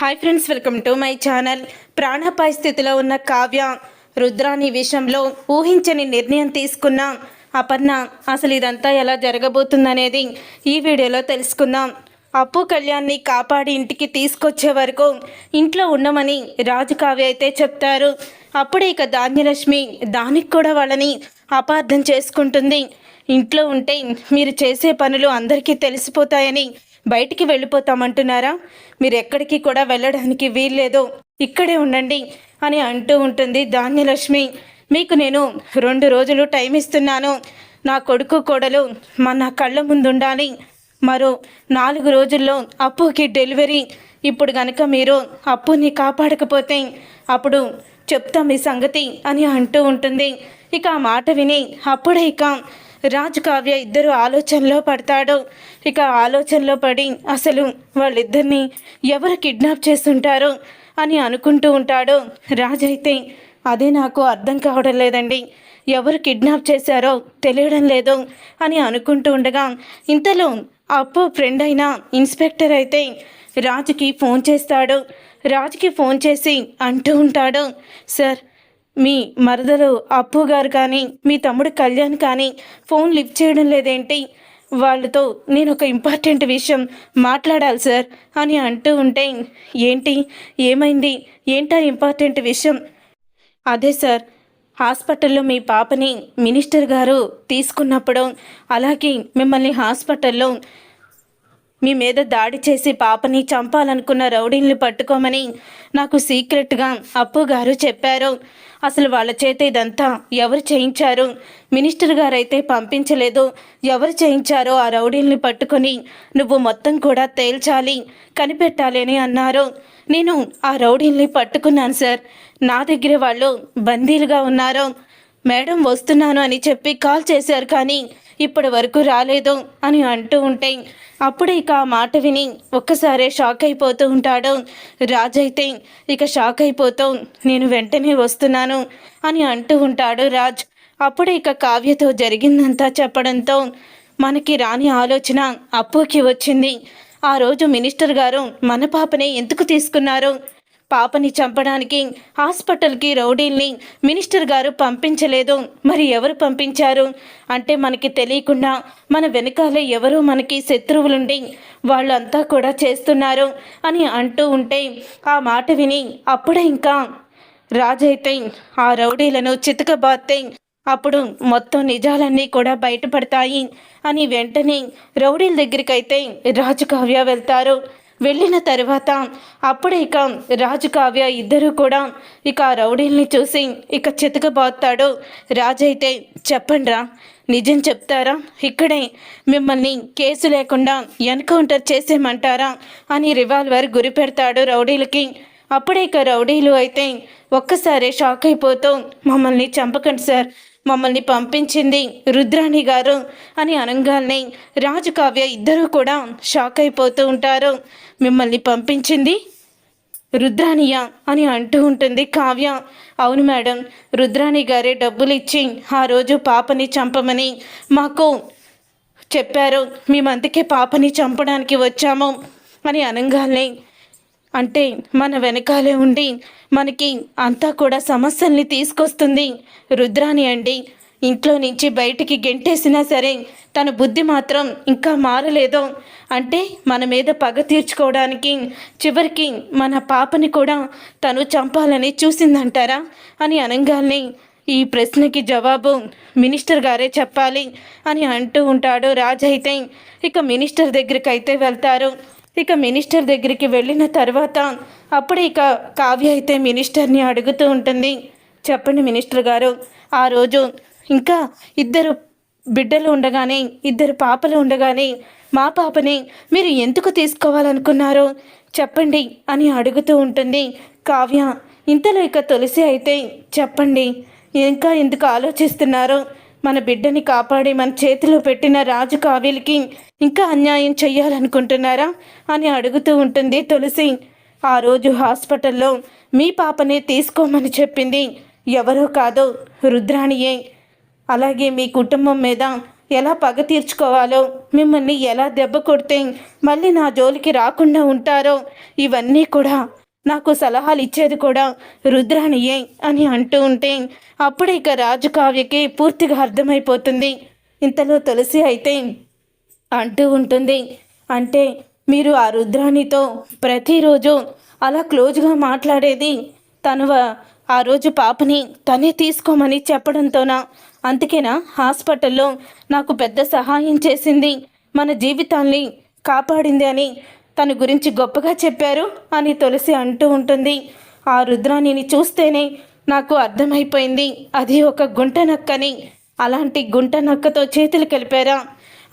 Hi friends, welcome to my channel. ప్రాణాపాయ స్థితిలో ఉన్న కావ్య రుద్రాని విషయంలో ఊహించని నిర్ణయం తీసుకున్న అపర్ణ అసలు ఇదంతా ఎలా జరగబోతుందనేది ఈ వీడియోలో తెలుసుకుందాం. అప్పు కళ్యాణ్ని కాపాడి ఇంటికి తీసుకొచ్చే వరకు ఇంట్లో ఉండమని రాజు కావ్య అయితే చెప్తారు. అప్పుడే ఇక ధాన్యలక్ష్మి దానికి కూడా వాళ్ళని అపార్థం చేసుకుంటుంది. ఇంట్లో ఉంటే మీరు చేసే పనులు అందరికీ తెలిసిపోతాయని బయటికి వెళ్ళిపోతామంటున్నారా? మీరు ఎక్కడికి కూడా వెళ్ళడానికి వీల్లేదు, ఇక్కడే ఉండండి అని అంటూ ఉంటుంది ధాన్యలక్ష్మి. మీకు నేను 2 రోజులు టైం ఇస్తున్నాను. నా కొడుకు కోడలు నా కళ్ళ ముందు ఉండాలి. మరో 4 రోజుల్లో అప్పుకి డెలివరీ. ఇప్పుడు కనుక మీరు అప్పుని కాపాడకపోతే అప్పుడు చెప్తాం మీ సంగతి అని అంటూ ఉంటుంది. ఇక ఆ మాట విని అప్పుడే ఇక రాజు కావ్య ఇద్దరు ఆలోచనలో పడతాడు. ఇక ఆలోచనలో పడి అసలు వాళ్ళిద్దరిని ఎవరు కిడ్నాప్ చేస్తుంటారు అని అనుకుంటూ ఉంటాడు. రాజు అయితే అదే నాకు అర్థం కావడం లేదండి, ఎవరు కిడ్నాప్ చేశారో తెలియడం లేదు అని అనుకుంటూ ఉండగా ఇంతలో అప్పు ఫ్రెండ్ అయిన ఇన్స్పెక్టర్ అయితే రాజుకి ఫోన్ చేస్తాడు. రాజుకి ఫోన్ చేసి అంటూ ఉంటాడు, సార్ మీ మరదలు అప్పు గారు కానీ మీ తమ్ముడు కళ్యాణ్ కానీ ఫోన్ లిఫ్ట్ చేయడం లేదేంటి? వాళ్ళతో నేను ఒక ఇంపార్టెంట్ విషయం మాట్లాడాలి సార్ అని అంటూ ఉంటే, ఏంటి ఏమైంది, ఏంటా ఇంపార్టెంట్ విషయం? అదే సార్, హాస్పిటల్లో మీ పాపని మినిస్టర్ గారు తీసుకున్నప్పుడు, అలాగే మిమ్మల్ని హాస్పిటల్లో మీ మీద దాడి చేసి పాపని చంపాలనుకున్న రౌడీల్ని పట్టుకోమని నాకు సీక్రెట్గా అప్పు గారు చెప్పారు. అసలు వాళ్ళ చేత ఇదంతా ఎవరు చేయించారు? మినిస్టర్ గారు అయితే పంపించలేదు. ఎవరు చేయించారో ఆ రౌడీల్ని పట్టుకొని నువ్వు మొత్తం కూడా తేల్చాలి, కనిపెట్టాలి అని అన్నారు. నేను ఆ రౌడీల్ని పట్టుకున్నాను సార్. నా దగ్గర వాళ్ళు బందీలుగా ఉన్నారు. మేడం వస్తున్నాను అని చెప్పి కాల్ చేశారు, కానీ ఇప్పటి వరకు రాలేదు అని అంటూ ఉంటే అప్పుడే ఇక ఆ మాట విని ఒక్కసారే షాక్ అయిపోతూ ఉంటాడు. రాజైతే ఇక షాక్ అయిపోతూ నేను వెంటనే వస్తున్నాను అని అంటూ ఉంటాడు రాజ్. అప్పుడే ఇక కావ్యతో జరిగిందంతా చెప్పడంతో మనకి రాని ఆలోచన అప్పుకి వచ్చింది. ఆ రోజు మినిస్టర్ గారు మన పాపనే ఎందుకు తీసుకున్నారు? పాపని చంపడానికి హాస్పిటల్కి రౌడీల్ని మినిస్టర్ గారు పంపించలేదు. మరి ఎవరు పంపించారు? అంటే మనకి తెలియకుండా మన వెనకాలే ఎవరో మనకి శత్రువులుండి వాళ్ళంతా కూడా చేస్తున్నారు అని అంటూ ఉంటే ఆ మాట విని అప్పుడే ఇంకా రాజైతే ఆ రౌడీలను చితకబాతే అప్పుడు మొత్తం నిజాలన్నీ కూడా బయటపడతాయి అని వెంటనే రౌడీల దగ్గరికైతే రాజు కావ్య వెళ్తారు. వెళ్ళిన తర్వాత అప్పుడే ఇక రాజు కావ్య ఇద్దరు కూడా ఇక రౌడీల్ని చూసి ఇక చితకబాతాడు. రాజైతే చెప్పండిరా, నిజం చెప్తారా? ఇక్కడే మిమ్మల్ని కేసు లేకుండా ఎన్కౌంటర్ చేసేయమంటారా అని రివాల్వర్ గురి పెడతాడు రౌడీలకి. అప్పుడే ఇక రౌడీలు అయితే ఒక్కసారి షాక్ అయిపోతూ మమ్మల్ని చంపకండి సార్, మమ్మల్ని పంపించింది రుద్రాణి గారు అని అనగానే రాజు కావ్య ఇద్దరూ కూడా షాక్ అయిపోతూ ఉంటారు. మిమ్మల్ని పంపించింది రుద్రాణియా అని అంటూ ఉంటుంది కావ్య. అవును మేడం, రుద్రాణి గారే డబ్బులు ఇచ్చి ఆ రోజు పాపని చంపమని మాకు చెప్పారు. మేమందుకే పాపని చంపడానికి వచ్చాము అని అనగానే, అంటే మన వెనకాలే ఉండి మనకి అంతా కూడా సమస్యల్ని తీసుకొస్తుంది రుద్రాణి అండి. ఇంట్లో నుంచి బయటికి గెంటేసినా సరే తన బుద్ధి మాత్రం ఇంకా మారలేదు. అంటే మన మీద పగ తీర్చుకోవడానికి చివరికి మన పాపని కూడా తను చంపాలని చూసిందంటారా అని అనగానే, ఈ ప్రశ్నకి జవాబు మినిస్టర్ గారే చెప్పాలి అని అంటూ ఉంటాడు రాజైతే. ఇక మినిస్టర్ దగ్గరికి అయితే వెళ్తారు. ఇక మినిస్టర్ దగ్గరికి వెళ్ళిన తర్వాత అప్పుడే ఇక కావ్య అయితే మినిస్టర్ని అడుగుతూ ఉంటుంది, చెప్పండి మినిస్టర్ గారు, ఆ రోజు ఇంకా 2 బిడ్డలు ఉండగానే 2 పాపలు ఉండగానే మా పాపని మీరు ఎందుకు తీసుకోవాలనుకున్నారో చెప్పండి అని అడుగుతూ ఉంటుంది కావ్య. ఇంతలో ఇక తులసి అయితే, చెప్పండి, ఇంకా ఎందుకు ఆలోచిస్తున్నారో? మన బిడ్డని కాపాడి మన చేతిలో పెట్టిన రాజు కావ్యలకి ఇంకా అన్యాయం చెయ్యాలనుకుంటున్నారా అని అడుగుతూ ఉంటుంది తులసి. ఆ రోజు హాస్పిటల్లో మీ పాపనే తీసుకోమని చెప్పింది ఎవరో కాదు, రుద్రాణియే. అలాగే మీ కుటుంబం మీద ఎలా పగ తీర్చుకోవాలో, మిమ్మల్ని ఎలా దెబ్బ కొడితే మళ్ళీ నా జోలికి రాకుండా ఉంటారో ఇవన్నీ కూడా నాకు సలహాలు ఇచ్చేది కూడా రుద్రాణియే అని అంటూ ఉంటే అప్పుడే ఇక రాజు కావ్యకి పూర్తిగా అర్థమైపోతుంది. ఇంతలో తులసి అయితే అంటూ ఉంటుంది, అంటే మీరు ఆ రుద్రాణితో ప్రతిరోజు అలా క్లోజ్గా మాట్లాడేది తను ఆ రోజు పాపని తనే తీసుకోమని చెప్పడంతోనా? అందుకేనా హాస్పిటల్లో నాకు పెద్ద సహాయం చేసింది, మన జీవితాల్ని కాపాడింది అని తన గురించి గొప్పగా చెప్పారు అని తులసి అంటూ ఉంటుంది. ఆ రుద్రాణిని చూస్తేనే నాకు అర్థమైపోయింది అది ఒక గుంట నక్కని. అలాంటి గుంట నక్కతో చేతులు కలిపారా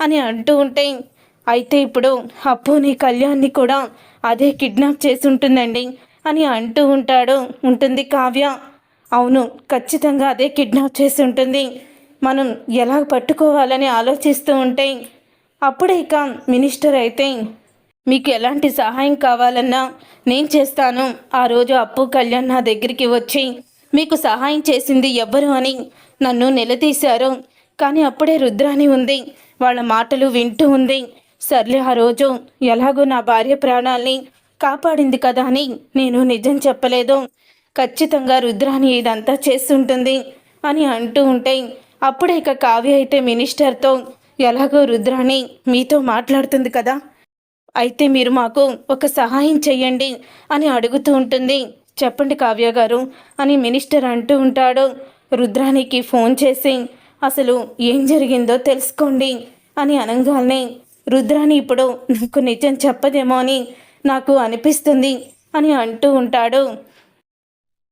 అని అంటూ ఉంటే, అయితే ఇప్పుడు అప్పుని కళ్యాణ్ని కూడా అదే కిడ్నాప్ చేసి ఉంటుందండి అని అంటూ ఉంటుంది కావ్య. అవును, ఖచ్చితంగా అదే కిడ్నాప్ చేసి ఉంటుంది. మనం ఎలా పట్టుకోవాలని ఆలోచిస్తూ ఉంటే అప్పుడే ఇక మినిస్టర్ అయితే, మీకు ఎలాంటి సహాయం కావాలన్నా నేను చేస్తాను. ఆ రోజు అప్పు కళ్యాణ్ నా దగ్గరికి వచ్చి మీకు సహాయం చేసింది ఎవ్వరు అని నన్ను నిలదీశారు. కానీ అప్పుడే రుద్రాణి ఉంది, వాళ్ళ మాటలు వింటూ ఉంది. సర్లే, ఆ రోజు ఎలాగో నా భార్య ప్రాణాల్ని కాపాడింది కదా అని నేను నిజం చెప్పలేదు. ఖచ్చితంగా రుద్రాణి ఇదంతా చేస్తుంటుంది అని అంటూ ఉంటే అప్పుడే ఇక కావ్య అయితే మినిస్టర్తో, ఎలాగో రుద్రాణి మీతో మాట్లాడుతుంది కదా, అయితే మీరు మాకు ఒక సహాయం చెయ్యండి అని అడుగుతూ ఉంటుంది. చెప్పండి కావ్య గారు అని మినిస్టర్ అంటూ ఉంటాడు. రుద్రాణికి ఫోన్ చేసి అసలు ఏం జరిగిందో తెలుసుకోండి అని అనగానే, రుద్రాణి ఇప్పుడు నాకు నిజం చెప్పదేమో అని నాకు అనిపిస్తుంది అని అంటూ ఉంటాడు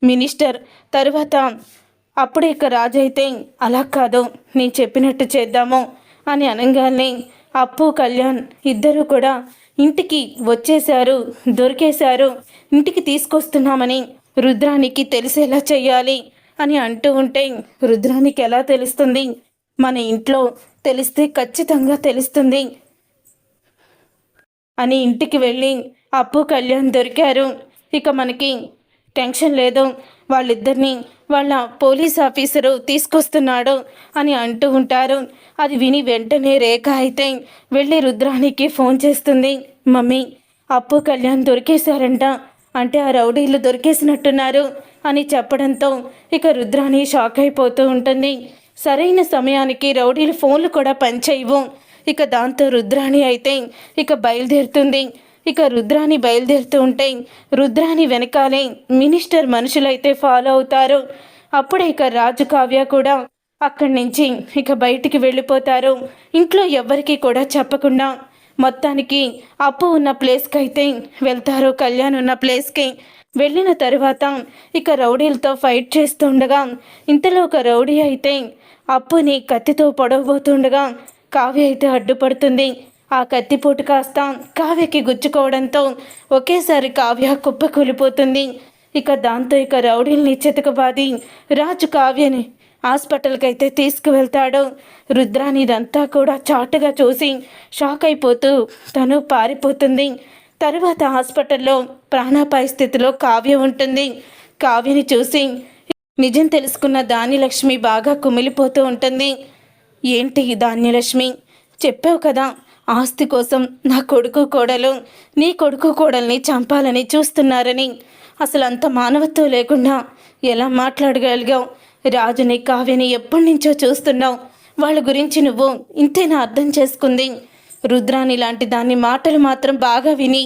మినిస్టర్. తరువాత అప్పుడే ఇక రాజు అయితే, అలా కాదు, నేను చెప్పినట్టు చేద్దాము అని అనగానే అప్పు కళ్యాణ్ ఇద్దరూ కూడా ఇంటికి వచ్చేశారు, దొరికేశారు. ఇంటికి తీసుకొస్తున్నామని రుద్రానికి తెలిసేలా చెయ్యాలి అని అంటూ ఉంటే, రుద్రానికి ఎలా తెలుస్తుంది? మన ఇంట్లో తెలిస్తే ఖచ్చితంగా తెలుస్తుంది అని ఇంటికి వెళ్ళి అప్పు కళ్యాణ్ దొరికారు. ఇక మనకి టెన్షన్ లేదు, వాళ్ళిద్దరిని వాళ్ళ పోలీస్ ఆఫీసరు తీసుకొస్తున్నాడు అని అంటూ ఉంటారు. అది విని వెంటనే రేఖ అయితే వెళ్ళి రుద్రానికి ఫోన్ చేస్తుంది. మమ్మీ, అప్పు కళ్యాణ్ దొరికేశారంట, అంటే ఆ రౌడీలు దొరికేసినట్టున్నారు అని చెప్పడంతో ఇక రుద్రాణి షాక్ అయిపోతూ ఉంటుంది. సరైన సమయానికి రౌడీలు ఫోన్లు కూడా పనిచేయవు. ఇక దాంతో రుద్రాణి అయితే ఇక బయలుదేరుతుంది. ఇక రుద్రాణి బయలుదేరుతూ ఉంటే రుద్రాణి వెనకాలే మినిస్టర్ మనుషులైతే ఫాలో అవుతారు. అప్పుడే ఇక రాజు కావ్య కూడా అక్కడి నుంచి ఇక బయటికి వెళ్ళిపోతారు. ఇంట్లో ఎవ్వరికీ కూడా చెప్పకుండా మొత్తానికి అప్పు ఉన్న ప్లేస్కి అయితే వెళ్తారు. కళ్యాణ్ ఉన్న ప్లేస్కి వెళ్ళిన తర్వాత ఇక రౌడీలతో ఫైట్ చేస్తుండగా ఇంతలో ఒక రౌడీ అయితే అప్పుని కత్తితో పొడవబోతుండగా కావ్య అయితే అడ్డుపడుతుంది. ఆ కత్తిపోటు కాస్త కావ్యకి గుచ్చుకోవడంతో ఒకేసారి కావ్య కుప్పకూలిపోతుంది. ఇక దాంతో ఇక రౌడీల్ని చితకబాది రాజు కావ్యని హాస్పిటల్కి అయితే తీసుకువెళ్తాడు. రుద్రాని ఇదంతా కూడా చాటుగా చూసి షాక్ అయిపోతూ తను పారిపోతుంది. తర్వాత హాస్పిటల్లో ప్రాణాపాయ స్థితిలో కావ్య ఉంటుంది. కావ్యని చూసి నిజం తెలుసుకున్న ధాన్యలక్ష్మి బాగా కుమిలిపోతూ ఉంటుంది. ఏంటి ధాన్యలక్ష్మి, చెప్పావు కదా ఆస్తి కోసం నా కొడుకు కోడలు నీ కొడుకు కోడల్ని చంపాలని చూస్తున్నారని, అసలు అంత మానవత్వం లేకుండా ఎలా మాట్లాడగలిగావు? రాజుని కావ్యని ఎప్పటి నుంచో చూస్తున్నావు, వాళ్ళ గురించి నువ్వు ఇంతేనా అర్థం చేసుకుంది? రుద్రాని లాంటి దాని మాటలు మాత్రం బాగా విని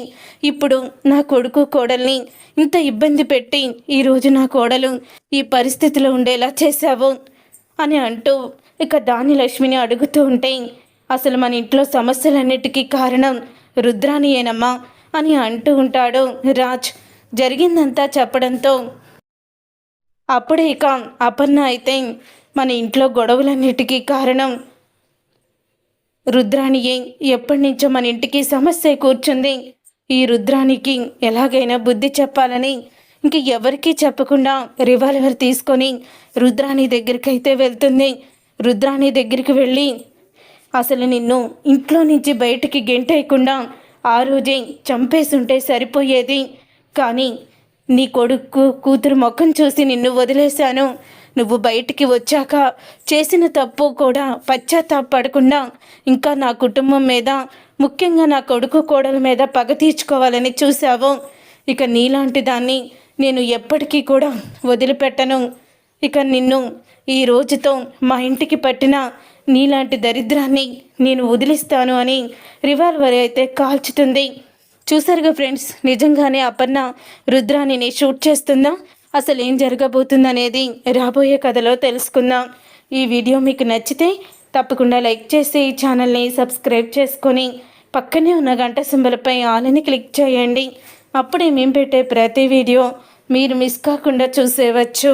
ఇప్పుడు నా కొడుకు కోడల్ని ఇంత ఇబ్బంది పెట్టి ఈరోజు నా కోడలు ఈ పరిస్థితిలో ఉండేలా చేశావు అని అంటూ ఇక ధాన్యలక్ష్మిని అడుగుతూ ఉంటే, అసలు మన ఇంట్లో సమస్యలన్నిటికీ కారణం రుద్రానియేనమ్మా అని అంటూ ఉంటాడు రాజ్. జరిగిందంతా చెప్పడంతో అప్పుడే ఇక అపర్ణ అయితే మన ఇంట్లో గొడవలన్నిటికీ కారణం రుద్రానియే, ఎప్పటి నుంచో మన ఇంటికి సమస్య కూర్చుంది. ఈ రుద్రానికి ఎలాగైనా బుద్ధి చెప్పాలని ఇంక ఎవరికీ చెప్పకుండా రివాల్వర్ తీసుకొని రుద్రాని దగ్గరికి అయితే వెళ్తుంది. రుద్రాని దగ్గరికి వెళ్ళి, అసలు నిన్ను ఇంట్లో నుంచి బయటికి గెంటేయకుండా ఆ రోజే చంపేస్తుంటే సరిపోయేది, కానీ నీ కొడుకు కూతురు ముఖం చూసి నిన్ను వదిలేశాను. నువ్వు బయటికి వచ్చాక చేసిన తప్పు కూడా పశ్చాత్తాపడకుండా ఇంకా నా కుటుంబం మీద, ముఖ్యంగా నా కొడుకు కోడల మీద పగ తీర్చుకోవాలని చూసావు. ఇక నీలాంటి దాన్ని నేను ఎప్పటికీ కూడా వదిలిపెట్టను. ఇక నిన్ను ఈ రోజుతో మా ఇంటికి పట్టిన నీలాంటి దరిద్రాన్ని నేను వదిలిస్తాను అని రివాల్వర్ అయితే కాల్చుతుంది. చూసారుగా ఫ్రెండ్స్, నిజంగానే అపర్ణ రుద్రాణిని షూట్ చేస్తుందా? అసలు ఏం జరగబోతుందనేది రాబోయే కథలో తెలుసుకుందాం. ఈ వీడియో మీకు నచ్చితే తప్పకుండా లైక్ చేసి ఈ ఛానల్ని సబ్స్క్రైబ్ చేసుకొని పక్కనే ఉన్న గంట సింబల్పై ఆలని క్లిక్ చేయండి. అప్పుడే మేము పెట్టే ప్రతి వీడియో మీరు మిస్ కాకుండా చూసేవచ్చు.